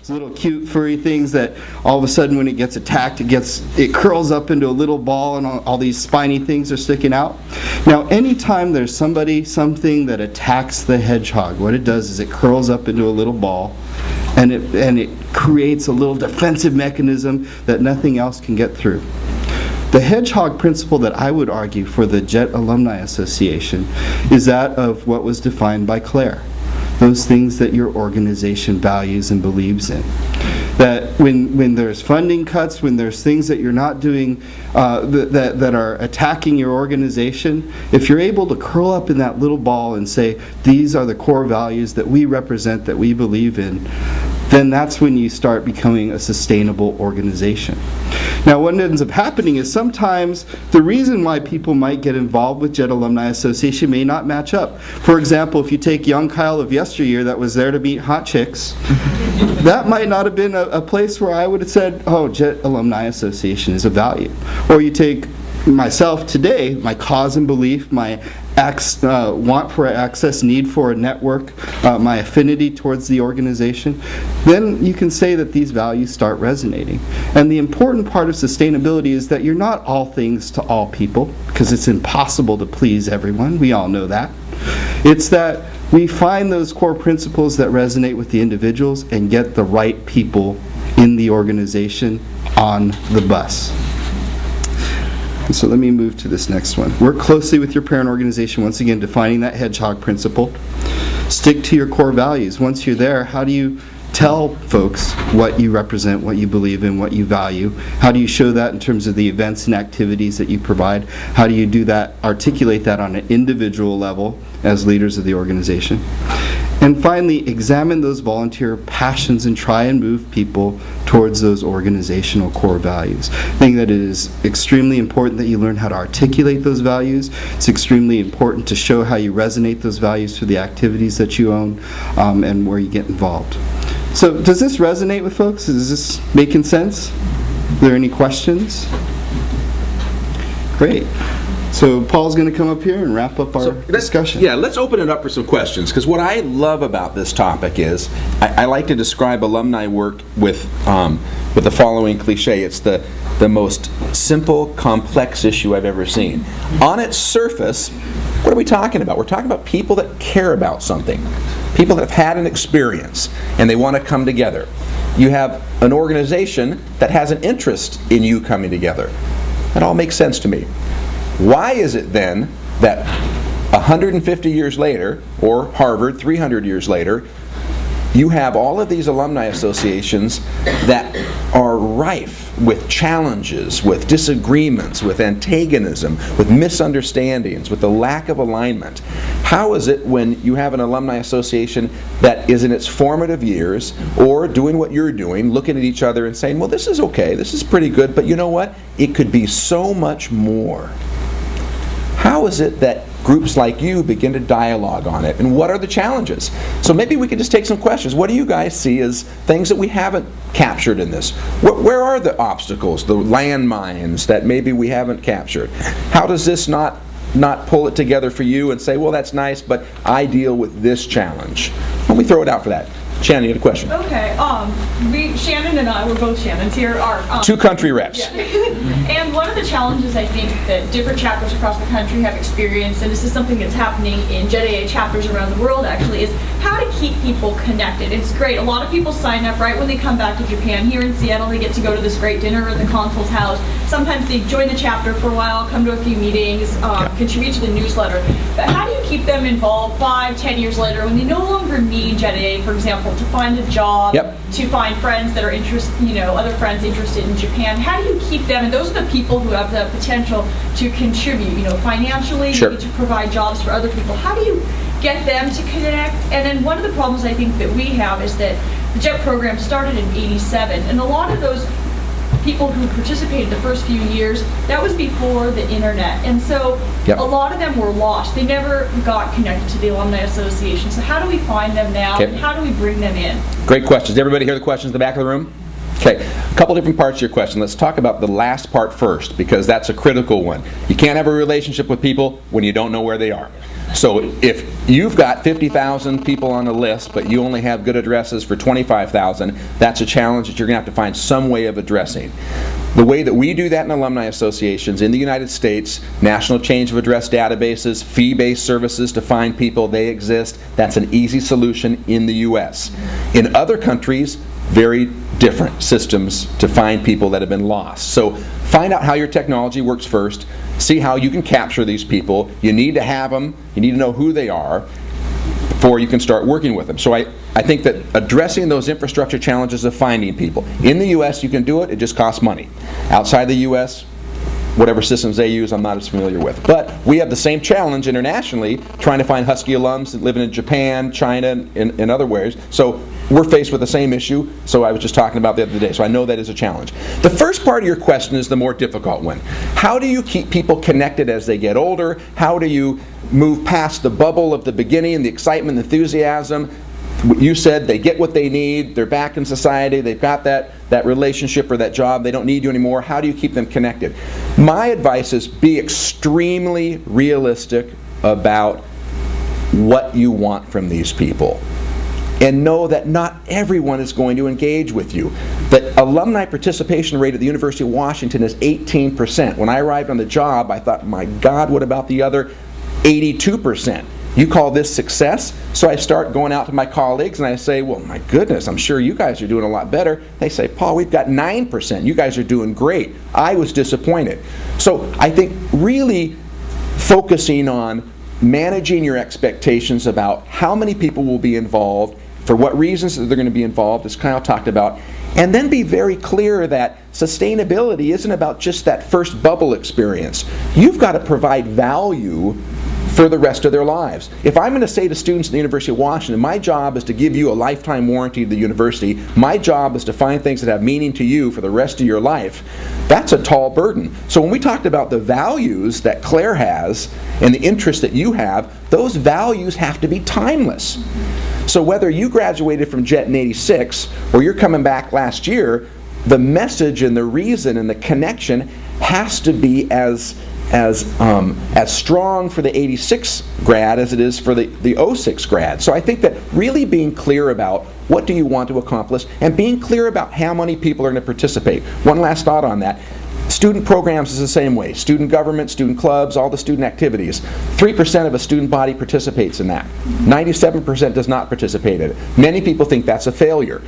These little cute furry things that all of a sudden when it gets attacked, it curls up into a little ball and all these spiny things are sticking out. Now anytime there's something that attacks the hedgehog, what it does is it curls up into a little ball and it creates a little defensive mechanism that nothing else can get through. The hedgehog principle that I would argue for the JET Alumni Association is that of what was defined by Claire. Those things that your organization values and believes in. That when there's funding cuts, when there's things that you're not doing that are attacking your organization, if you're able to curl up in that little ball and say, these are the core values that we represent, that we believe in, then that's when you start becoming a sustainable organization. Now what ends up happening is sometimes the reason why people might get involved with JET Alumni Association may not match up. For example, if you take young Kyle of yesteryear that was there to meet hot chicks, that might not have been a place where I would have said, oh, JET Alumni Association is a value. Or you take myself today, my cause and belief, my want for access, need for a network, my affinity towards the organization, then you can say that these values start resonating. And the important part of sustainability is that you're not all things to all people, because it's impossible to please everyone. We all know that. It's that we find those core principles that resonate with the individuals and get the right people in the organization on the bus. So let me move to this next one. Work closely with your parent organization, once again defining that hedgehog principle. Stick to your core values. Once you're there, how do you tell folks what you represent, what you believe in, what you value? How do you show that in terms of the events and activities that you provide? How do you do that, articulate that on an individual level as leaders of the organization? And finally, examine those volunteer passions and try and move people towards those organizational core values. I think that it is extremely important that you learn how to articulate those values. It's extremely important to show how you resonate those values through the activities that you own and where you get involved. So does this resonate with folks? Is this making sense? Are there any questions? Great. So Paul's going to come up here and wrap up our discussion. Yeah, let's open it up for some questions, because what I love about this topic is I like to describe alumni work with the following cliche. It's the most simple, complex issue I've ever seen. On its surface, what are we talking about? We're talking about people that care about something, people that have had an experience, and they want to come together. You have an organization that has an interest in you coming together. That all makes sense to me. Why is it then that 150 years later, or Harvard 300 years later, you have all of these alumni associations that are rife with challenges, with disagreements, with antagonism, with misunderstandings, with the lack of alignment? How is it when you have an alumni association that is in its formative years, or doing what you're doing, looking at each other and saying, well, this is okay, this is pretty good, but you know what? It could be so much more. How is it that groups like you begin to dialogue on it, and what are the challenges? So maybe we could just take some questions. What do you guys see as things that we haven't captured in this? Where are the obstacles, the landmines that maybe we haven't captured? How does this not pull it together for you and say, well, that's nice, but I deal with this challenge? Let me throw it out for that. Shannon, you had a question. Okay, Shannon and I, we're both Shannons here, are... two country reps. Yeah. And one of the challenges I think that different chapters across the country have experienced, and this is something that's happening in JETAA chapters around the world actually, is how to keep people connected. It's great. A lot of people sign up right when they come back to Japan. Here in Seattle, they get to go to this great dinner at the consul's house. Sometimes they join the chapter for a while, come to a few meetings, contribute to the newsletter. But how do you keep them involved 5-10 years later when they no longer need JETAA, for example, to find a job, to find friends that are other friends interested in Japan? How do you keep them? And those are the people who have the potential to contribute, financially, maybe to provide jobs for other people. How do you get them to connect? And then one of the problems I think that we have is that the JET program started in '87, and a lot of those people who participated the first few years, that was before the internet. And so a lot of them were lost. They never got connected to the Alumni Association. So how do we find them now, and how do we bring them in? Great questions. Everybody hear the questions in the back of the room? Okay, a couple different parts of your question. Let's talk about the last part first, because that's a critical one. You can't have a relationship with people when you don't know where they are. So if you've got 50,000 people on a list, but you only have good addresses for 25,000, that's a challenge that you're going to have to find some way of addressing. The way that we do that in alumni associations in the United States, national change of address databases, fee-based services to find people, they exist. That's an easy solution in the U.S. In other countries, very different systems to find people that have been lost. So find out how your technology works first. See how you can capture these people. You need to have them. You need to know who they are before you can start working with them. So I think that addressing those infrastructure challenges of finding people. In the U.S. you can do it. It just costs money. Outside the U.S., whatever systems they use, I'm not as familiar with. But we have the same challenge internationally, trying to find Husky alums that living in Japan, China, and other ways. So we're faced with the same issue, so I was just talking about the other day. So I know that is a challenge. The first part of your question is the more difficult one. How do you keep people connected as they get older? How do you move past the bubble of the beginning, the excitement, enthusiasm? You said they get what they need, they're back in society, they've got that relationship or that job, they don't need you anymore. How do you keep them connected? My advice is be extremely realistic about what you want from these people. And know that not everyone is going to engage with you. The alumni participation rate at the University of Washington is 18%. When I arrived on the job, I thought, my God, what about the other 82%? You call this success? So I start going out to my colleagues and I say, well, my goodness, I'm sure you guys are doing a lot better. They say, Paul, we've got 9%. You guys are doing great. I was disappointed. So I think really focusing on managing your expectations about how many people will be involved, for what reasons they're going to be involved, as Kyle talked about, and then be very clear that sustainability isn't about just that first bubble experience. You've got to provide value for the rest of their lives. If I'm going to say to students at the University of Washington, my job is to give you a lifetime warranty to the university, my job is to find things that have meaning to you for the rest of your life, that's a tall burden. So when we talked about the values that Claire has and the interests that you have, those values have to be timeless. So whether you graduated from JET in '86 or you're coming back last year, the message and the reason and the connection has to be as strong for the '86 grad as it is for the '06 grad. So I think that really being clear about what do you want to accomplish and being clear about how many people are going to participate. One last thought on that. Student programs is the same way. Student government, student clubs, all the student activities. 3% of a student body participates in that. 97% does not participate in it. Many people think that's a failure.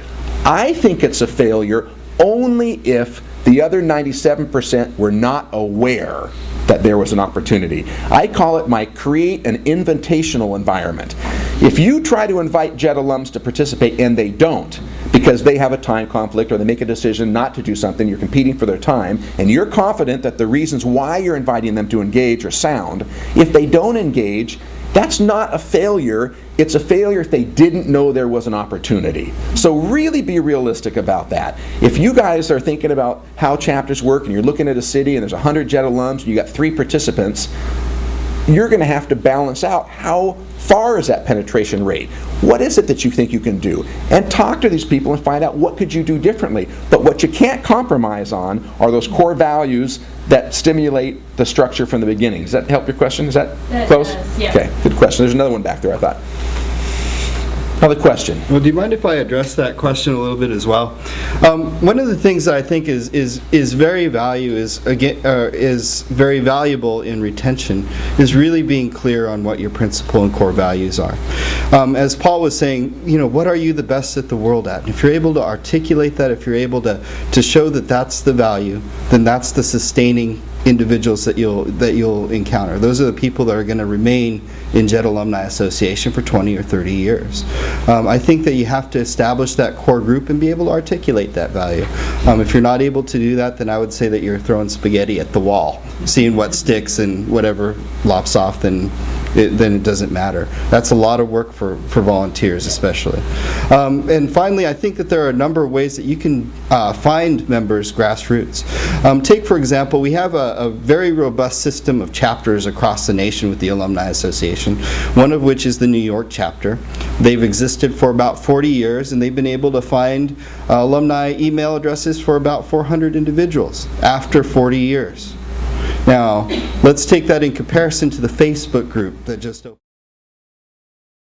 I think it's a failure only if the other 97% were not aware that there was an opportunity. I call it my create an invitational environment. If you try to invite JET alums to participate and they don't, because they have a time conflict or they make a decision not to do something, you're competing for their time, and you're confident that the reasons why you're inviting them to engage are sound, if they don't engage, that's not a failure. It's a failure if they didn't know there was an opportunity. So really be realistic about that. If you guys are thinking about how chapters work and you're looking at a city and there's 100 JET alums and you got 3 participants, you're going to have to balance out how far is that penetration rate? What is it that you think you can do? And talk to these people and find out what could you do differently. But what you can't compromise on are those core values that stimulate the structure from the beginning. Does that help your question? Is that close? Does, yeah. Okay, good question. There's another one back there, I thought. Another question. Well, do you mind if I address that question a little bit as well? One of the things that I think is very valuable in retention is really being clear on what your principal and core values are. As Paul was saying, you know, what are you the best at the world at? And if you're able to articulate that, if you're able to show that that's the value, then that's the sustaining individuals that you'll encounter. Those are the people that are going to remain in JET Alumni Association for 20 or 30 years. I think that you have to establish that core group and be able to articulate that value. If you're not able to do that, then I would say that you're throwing spaghetti at the wall, seeing what sticks, and whatever lops off, then then it doesn't matter. That's a lot of work for volunteers especially. And finally, I think that there are a number of ways that you can find members grassroots. Take, for example, we have a very robust system of chapters across the nation with the Alumni Association, one of which is the New York chapter. They've existed for about 40 years, and they've been able to find alumni email addresses for about 400 individuals after 40 years. Now, let's take that in comparison to the Facebook group that just opened.